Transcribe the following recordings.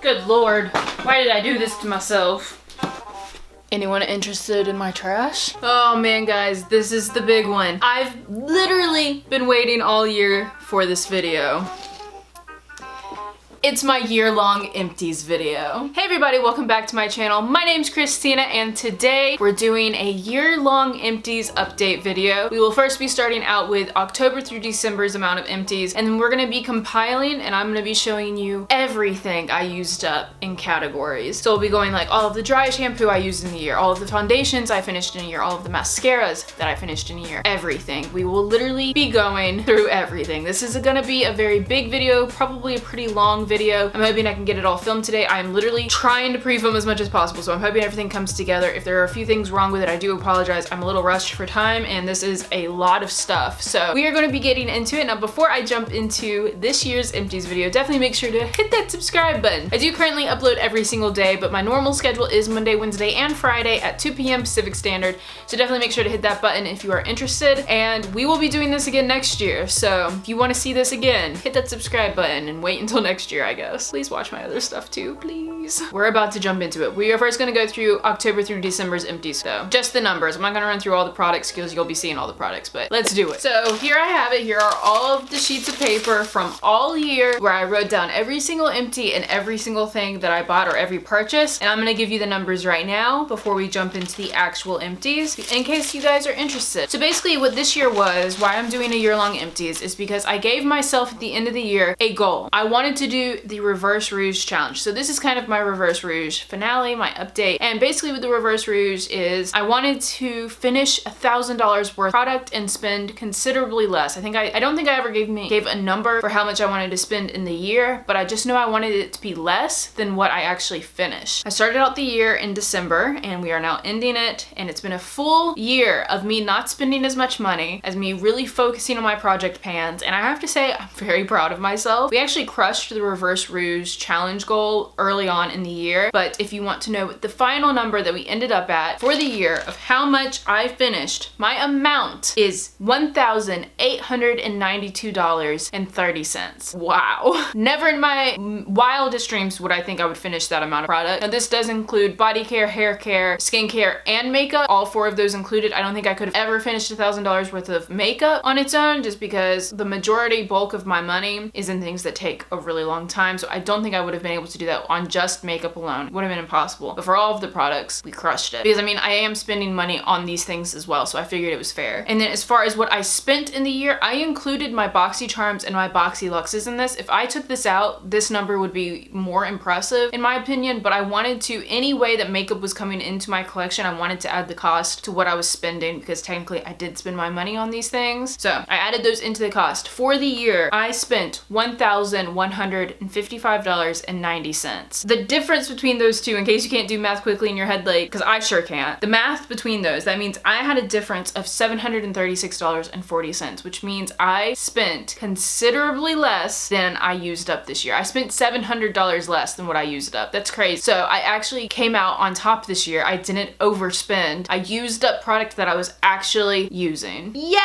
Good Lord, why did I do this to myself? Anyone interested in my trash? Oh man, guys, this is the big one. I've literally been waiting all year for this video. It's my year-long empties video. Hey everybody, welcome back to my channel. My name's Christina and today we're doing a year-long empties update video. We will first be starting out with October through December's amount of empties, and then we're gonna be compiling and I'm gonna be showing you everything I used up in categories. So we'll be going like all of the dry shampoo I used in the year, all of the foundations I finished in a year, all of the mascaras that I finished in a year, everything. We will literally be going through everything. This is gonna be a very big video, probably a pretty long video. I'm hoping I can get it all filmed today. I'm literally trying to pre-film as much as possible, so I'm hoping everything comes together. If there are a few things wrong with it, I do apologize. I'm a little rushed for time, and this is a lot of stuff. So we are going to be getting into it. Now, before I jump into this year's empties video, definitely make sure to hit that subscribe button. I do currently upload every single day, but my normal schedule is Monday, Wednesday, and Friday at 2 p.m. Pacific Standard. So definitely make sure to hit that button if you are interested. And we will be doing this again next year. So if you want to see this again, hit that subscribe button and wait until next year, I guess. Please watch my other stuff too, please. We're about to jump into it. We are first gonna go through October through December's empties though. Just the numbers. I'm not gonna run through all the products because you'll be seeing all the products, but let's do it. So here I have it. Here are all of the sheets of paper from all year where I wrote down every single empty and every single thing that I bought or every purchase. And I'm gonna give you the numbers right now before we jump into the actual empties in case you guys are interested. So basically what this year was, why I'm doing a year-long empties, is because I gave myself at the end of the year a goal. I wanted to do the Reverse Rouge challenge. So this is kind of my Reverse Rouge finale, my update. And basically with the Reverse Rouge is I wanted to finish $1,000 worth of product and spend considerably less. I don't think I ever gave a number for how much I wanted to spend in the year, but I just know I wanted it to be less than what I actually finished. I started out the year in December and we are now ending it, and it's been a full year of me not spending as much money, as me really focusing on my project pans, and I have to say I'm very proud of myself. We actually crushed the Reverse Rouge challenge goal early on in the year, but if you want to know what the final number that we ended up at for the year of how much I finished, my amount is $1,892.30. Wow. Never in my wildest dreams would I think I would finish that amount of product. Now this does include body care, hair care, skincare, and makeup. All four of those included. I don't think I could have ever finished $1,000 worth of makeup on its own, just because the majority bulk of my money is in things that take a really long time. So I don't think I would have been able to do that on just makeup alone. It would have been impossible. But for all of the products, we crushed it. Because I mean, I am spending money on these things as well, so I figured it was fair. And then as far as what I spent in the year, I included my BoxyCharms and my BoxyLuxes in this. If I took this out, this number would be more impressive in my opinion, but I wanted to, any way that makeup was coming into my collection, I wanted to add the cost to what I was spending, because technically I did spend my money on these things. So I added those into the cost. For the year, I spent $1,155.90. The difference between those two, in case you can't do math quickly in your head, like, because I sure can't, the math between those, that means I had a difference of $736.40, which means I spent considerably less than I used up this year. I spent $700 less than what I used up. That's crazy. So I actually came out on top this year. I didn't overspend. I used up product that I was actually using. Yay!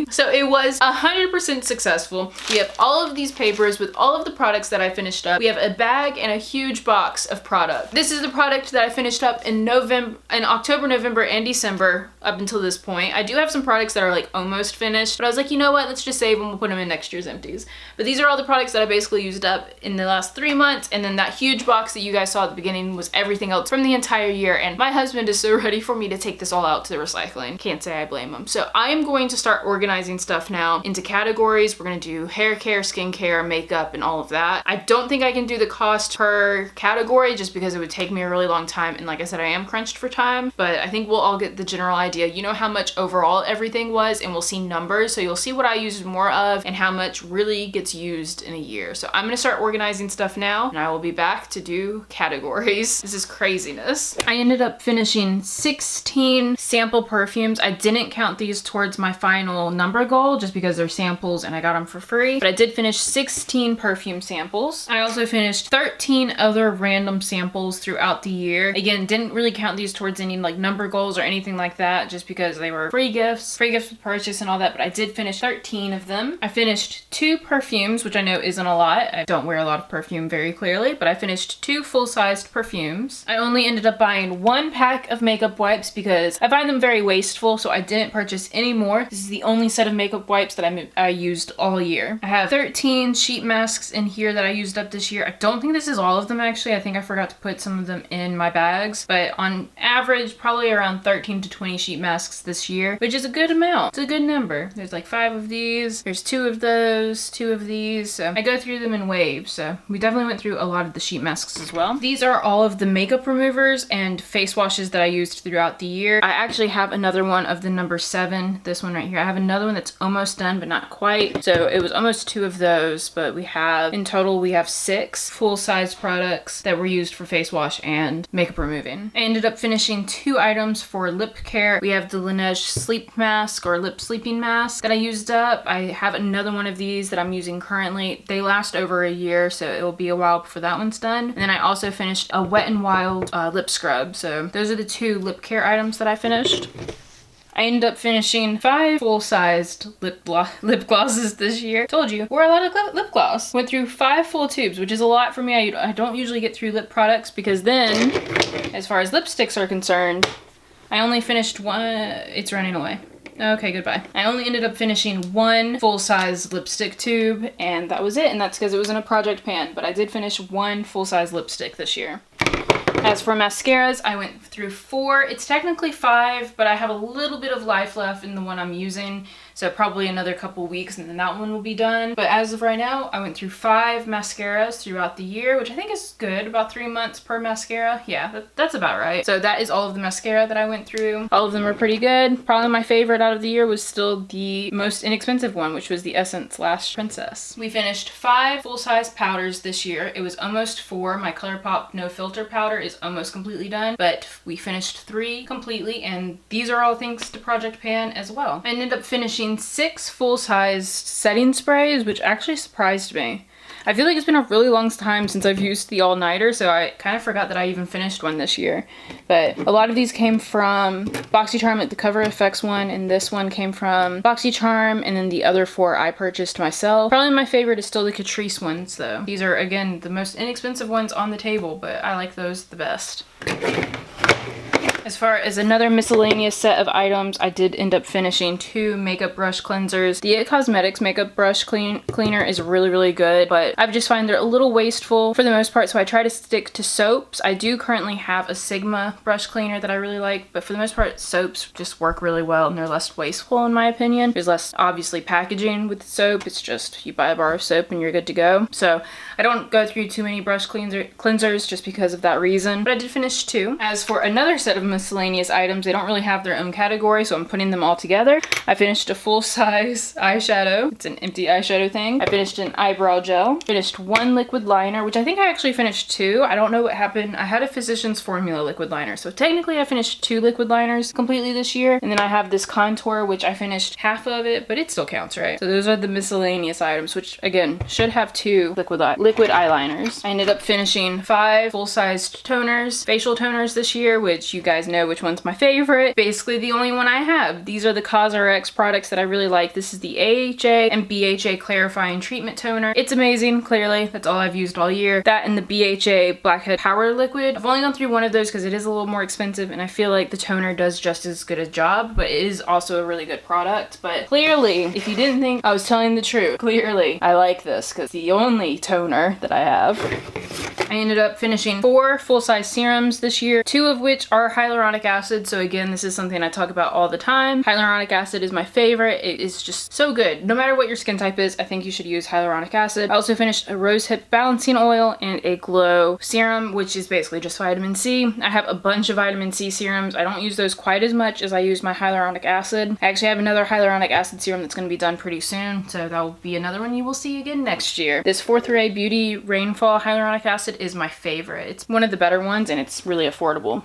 So it was 100% successful. We have all of these papers with all of the products that I finished up. We have a bag and a huge box of product. This is the product that I finished up in October, November, and December up until this point. I do have some products that are like almost finished, but I was like, you know what? Let's just save them. We'll put them in next year's empties. But these are all the products that I basically used up in the last 3 months. And then that huge box that you guys saw at the beginning was everything else from the entire year. And my husband is so ready for me to take this all out to the recycling. Can't say I blame him. So I am going to start organizing stuff now into categories. We're going to do hair care, skincare, makeup, and all of that. I don't think I can do the cost per category just because it would take me a really long time. And like I said, I am crunched for time, but I think we'll all get the general idea. You know how much overall everything was, and we'll see numbers. So you'll see what I used more of and how much really gets used in a year. So I'm going to start organizing stuff now, and I will be back to do categories. This is craziness. I ended up finishing 16 sample perfumes. I didn't count these towards my final final number goal just because they're samples and I got them for free. But I did finish 16 perfume samples. I also finished 13 other random samples throughout the year. Again, didn't really count these towards any like number goals or anything like that just because they were free gifts with purchase and all that, but I did finish 13 of them. I finished 2 perfumes, which I know isn't a lot. I don't wear a lot of perfume very clearly, but I finished 2 full-sized perfumes. I only ended up buying 1 pack of makeup wipes because I find them very wasteful, so I didn't purchase any more. This is the only set of makeup wipes that I used all year. I have 13 sheet masks in here that I used up this year. I don't think this is all of them actually. I think I forgot to put some of them in my bags, but on average, probably around 13 to 20 sheet masks this year, which is a good amount. It's a good number. There's like 5 of these. There's 2 of those, 2 of these. So I go through them in waves. So we definitely went through a lot of the sheet masks as well. These are all of the makeup removers and face washes that I used throughout the year. I actually have another one of the number 7, this one right here. I have another one that's almost done, but not quite. So it was almost 2 of those, but in total, we have 6 full-size products that were used for face wash and makeup removing. I ended up finishing 2 items for lip care. We have the Laneige sleep mask or lip sleeping mask that I used up. I have another one of these that I'm using currently. They last over a year, so it will be a while before that one's done. And then I also finished a Wet n Wild lip scrub. So those are the 2 lip care items that I finished. I ended up finishing 5 full-sized lip glosses this year. Told you, wore a lot of lip gloss. Went through 5 full tubes, which is a lot for me. I don't usually get through lip products because then, as far as lipsticks are concerned, I only finished 1. It's running away. Okay, goodbye. I only ended up finishing 1 full-size lipstick tube, and that was it. And that's because it was in a project pan, but I did finish 1 full-size lipstick this year. As for mascaras, I went through 4. It's technically 5, but I have a little bit of life left in the one I'm using, so probably another couple weeks and then that one will be done. But as of right now, I went through 5 mascaras throughout the year, which I think is good, about 3 months per mascara. Yeah, that's about right. So that is all of the mascara that I went through. All of them are pretty good. Probably my favorite out of the year was still the most inexpensive one, which was the Essence Lash Princess. We finished 5 full-size powders this year. It was almost 4. My ColourPop No Filter powder is almost completely done, but we finished 3 completely, and these are all thanks to Project Pan as well. I ended up finishing 6 full-sized setting sprays, which actually surprised me. I feel like it's been a really long time since I've used the all-nighter, so I kind of forgot that I even finished one this year. But a lot of these came from BoxyCharm, like the Cover FX one, and this one came from BoxyCharm, and then the other 4 I purchased myself. Probably my favorite is still the Catrice ones, though. These are, again, the most inexpensive ones on the table, but I like those the best. As far as another miscellaneous set of items, I did end up finishing 2 makeup brush cleansers. The It Cosmetics makeup brush cleaner is really, really good, but I just find they're a little wasteful for the most part, so I try to stick to soaps. I do currently have a Sigma brush cleaner that I really like, but for the most part, soaps just work really well and they're less wasteful in my opinion. There's less, obviously, packaging with soap. It's just you buy a bar of soap and you're good to go. So I don't go through too many brush cleansers just because of that reason, but I did finish 2. As for another set of miscellaneous items, they don't really have their own category, so I'm putting them all together. I finished a full-size eyeshadow. It's an empty eyeshadow thing. I finished an eyebrow gel. Finished 1 liquid liner, which I think I actually finished 2. I don't know what happened. I had a Physicians Formula liquid liner, so technically I finished 2 liquid liners completely this year. And then I have this contour, which I finished half of it, but it still counts, right? So those are the miscellaneous items, which again, should have 2 liquid eyeliners. I ended up finishing 5 full-sized toners, facial toners this year, which you guys know which one's my favorite. Basically the only one I have. These are the CosRX products that I really like. This is the AHA and BHA Clarifying Treatment Toner. It's amazing, clearly. That's all I've used all year. That and the BHA Blackhead Power Liquid. I've only gone through one of those because it is a little more expensive and I feel like the toner does just as good a job, but it is also a really good product. But clearly, if you didn't think I was telling the truth, clearly I like this because it's the only toner that I have. I ended up finishing 4 full-size serums this year, 2 of which are hyaluronic acid. So again, this is something I talk about all the time. Hyaluronic acid is my favorite. It is just so good. No matter what your skin type is, I think you should use hyaluronic acid. I also finished a rosehip balancing oil and a glow serum, which is basically just vitamin C. I have a bunch of vitamin C serums. I don't use those quite as much as I use my hyaluronic acid. I actually have another hyaluronic acid serum that's going to be done pretty soon, so that will be another one you will see again next year. This 4th Ray Beauty Rainfall hyaluronic acid is my favorite. It's one of the better ones and it's really affordable.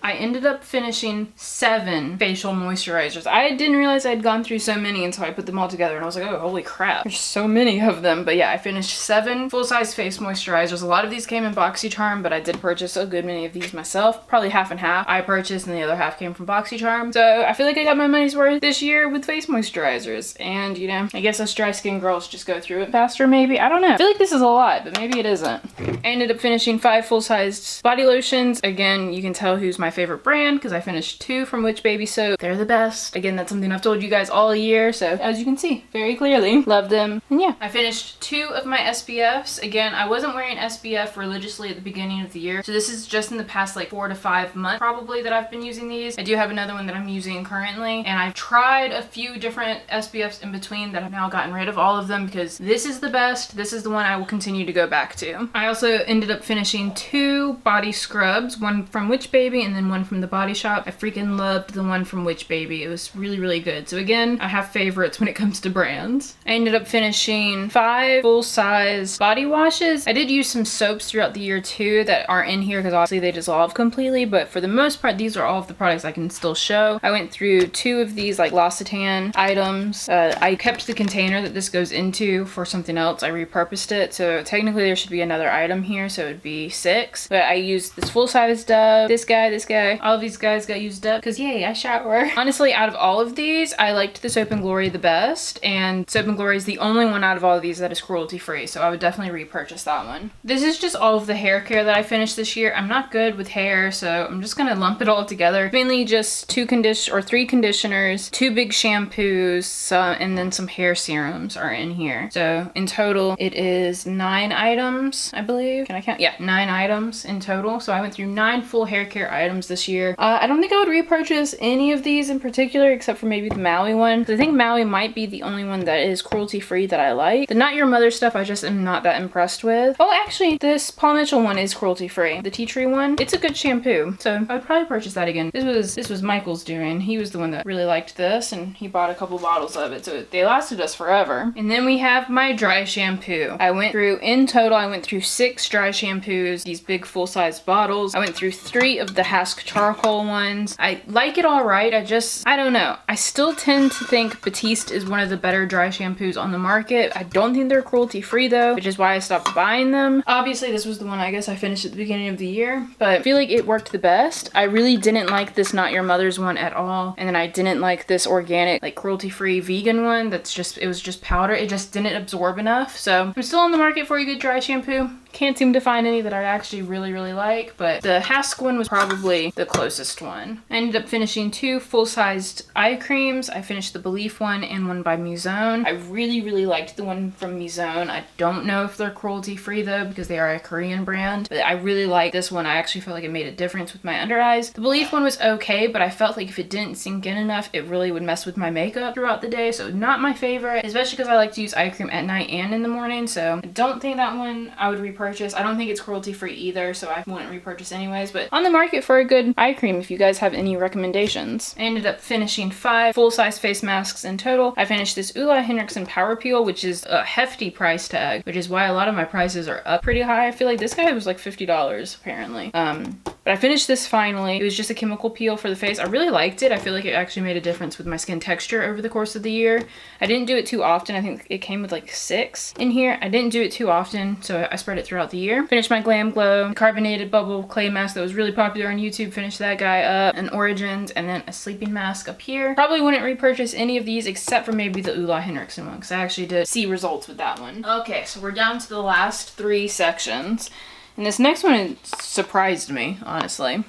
I ended up finishing 7 facial moisturizers. I didn't realize I'd gone through so many until I put them all together and I was like, oh, holy crap. There's so many of them. But yeah, I finished 7 full-size face moisturizers. A lot of these came in BoxyCharm, but I did purchase a good many of these myself. Probably half and half I purchased and the other half came from BoxyCharm. So I feel like I got my money's worth this year with face moisturizers. And you know, I guess us dry skin girls just go through it faster maybe. I don't know. I feel like this is a lot, but maybe it isn't. I ended up finishing 5 full-sized body lotions. Again, you can tell who's my favorite brand because I finished 2 from Witch Baby Soap. They're the best. Again, that's something I've told you guys all year, so as you can see very clearly, love them. And yeah, I finished 2 of my SPFs. Again, I wasn't wearing SPF religiously at the beginning of the year, so this is just in the past like 4 to 5 months probably that I've been using these. I do have another one that I'm using currently, and I've tried a few different SPFs in between that I've now gotten rid of all of them because this is the best. This is the one I will continue to go back to. I also ended up finishing 2 body scrubs, one from Witch Baby and then one from the Body Shop. I freaking loved the one from Witch Baby. It was really, really good. So again, I have favorites when it comes to brands. I ended up finishing 5 full-size body washes. I did use some soaps throughout the year too that aren't in here because obviously they dissolve completely, but for the most part, these are all of the products I can still show. I went through 2 of these like L'Occitane items. I kept the container that this goes into for something else. I repurposed it, so technically there should be another item here, so it'd be 6. But I used this full-size Dove, this guy, all of these guys got used up because yay, I shower. Honestly, out of all of these, I liked the Soap & Glory the best, and Soap & Glory is the only one out of all of these that is cruelty-free, so I would definitely repurchase that one. This is just all of the hair care that I finished this year. I'm not good with hair, so I'm just gonna lump it all together. Mainly just 3 conditioners, 2 big shampoos, and then some hair serums are in here. So in total, it is 9 items, I believe. Can I count? Yeah, 9 items in total. So I went through 9 full hair care items this year. I don't think I would repurchase any of these in particular, except for maybe the Maui one. I think Maui might be the only one that is cruelty-free that I like. The Not Your Mother stuff, I just am not that impressed with. Oh, actually, this Paul Mitchell one is cruelty-free. The tea tree one, it's a good shampoo. So I would probably purchase that again. This was Michael's doing. He was the one that really liked this, and he bought a couple bottles of it, so they lasted us forever. And then we have my dry shampoo. In total, I went through 6 dry shampoos, these big full-size bottles. I went through 3 of the Hask charcoal ones. I like it all right. I don't know. I still tend to think Batiste is one of the better dry shampoos on the market. I don't think they're cruelty-free though, which is why I stopped buying them. Obviously, this was the one I guess I finished at the beginning of the year, but I feel like it worked the best. I really didn't like this Not Your Mother's one at all, and then I didn't like this organic, like cruelty-free vegan one. It was just powder. It just didn't absorb enough. So I'm still on the market for a good dry shampoo. Can't seem to find any that I actually really, really like, but the Hask one was probably the closest one. I ended up finishing 2 full-sized eye creams. I finished the Belief one and one by Muzone. I really, really liked the one from Muzone. I don't know if they're cruelty-free though, because they are a Korean brand, but I really like this one. I actually felt like it made a difference with my under eyes. The Belief one was okay, but I felt like if it didn't sink in enough, it really would mess with my makeup throughout the day, so not my favorite, especially because I like to use eye cream at night and in the morning, so I don't think that one I would repurchase. I don't think it's cruelty-free either, so I wouldn't repurchase anyways, but on the market for a good eye cream if you guys have any recommendations. I ended up finishing 5 full-size face masks in total. I finished this Ulla Henriksen Power Peel, which is a hefty price tag, which is why a lot of my prices are up pretty high. I feel like this guy was like $50 apparently. But I finished this finally. It was just a chemical peel for the face. I really liked it. I feel like it actually made a difference with my skin texture over the course of the year. I didn't do it too often. I think it came with like 6 in here. I didn't do it too often, so I spread it throughout the year. Finished my Glam Glow carbonated bubble clay mask that was really popular on YouTube. Finished that guy up. An Origins, and then a sleeping mask up here. Probably wouldn't repurchase any of these except for maybe the Ulla Henriksen one, because I actually did see results with that one. Okay, so we're down to the last 3 sections. And this next one surprised me, honestly.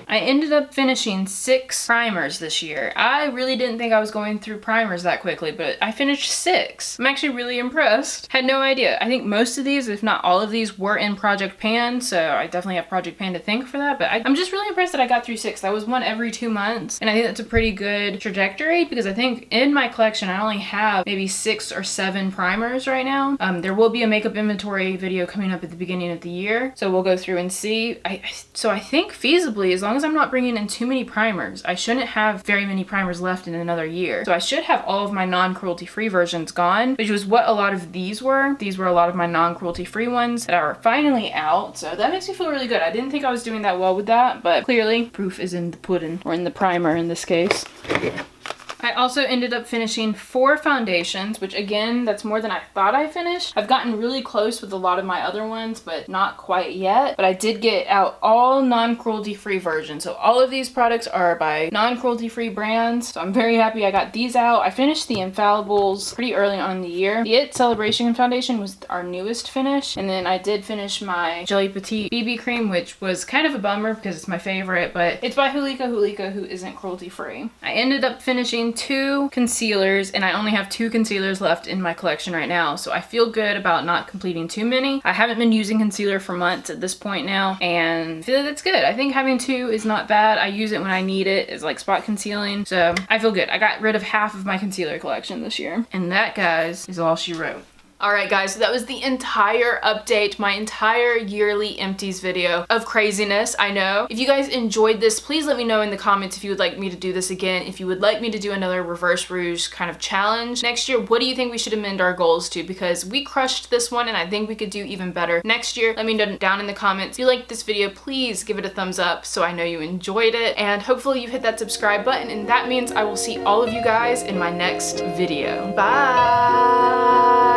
I ended up finishing 6 primers this year. I really didn't think I was going through primers that quickly, but I finished 6. I'm actually really impressed. Had no idea. I think most of these, if not all of these, were in Project Pan, so I definitely have Project Pan to thank for that, but I'm just really impressed that I got through 6. That was one every 2 months, and I think that's a pretty good trajectory because I think in my collection I only have maybe 6 or 7 primers right now. There will be a makeup inventory video coming up at the beginning of the year, so we'll go through and see. So I think feasibly, as long as as I'm not bringing in too many primers, I shouldn't have very many primers left in another year. So I should have all of my non-cruelty free versions gone, which was what a lot of these were. These were a lot of my non-cruelty free ones that are finally out. So that makes me feel really good. I didn't think I was doing that well with that, but clearly proof is in the pudding, or in the primer in this case. I also ended up finishing 4 foundations, which again, that's more than I thought I finished. I've gotten really close with a lot of my other ones, but not quite yet. But I did get out all non-cruelty free versions. So all of these products are by non-cruelty free brands. So I'm very happy I got these out. I finished the Infallibles pretty early on in the year. The It Celebration Foundation was our newest finish. And then I did finish my Jelly Petite BB cream, which was kind of a bummer because it's my favorite, but it's by Hulika, who isn't cruelty free. I ended up finishing 2 concealers, and I only have 2 concealers left in my collection right now, so I feel good about not completing too many. I haven't been using concealer for months at this point now, and I feel like that's good. I think having 2 is not bad. I use it when I need it as like spot concealing, so I feel good. I got rid of half of my concealer collection this year, and that, guys, is all she wrote. Alright guys, so that was the entire update, my entire yearly empties video of craziness, I know. If you guys enjoyed this, please let me know in the comments if you would like me to do this again, if you would like me to do another reverse rouge kind of challenge. Next year, what do you think we should amend our goals to? Because we crushed this one and I think we could do even better next year. Let me know down in the comments. If you liked this video, please give it a thumbs up so I know you enjoyed it. And hopefully you hit that subscribe button, and that means I will see all of you guys in my next video. Bye!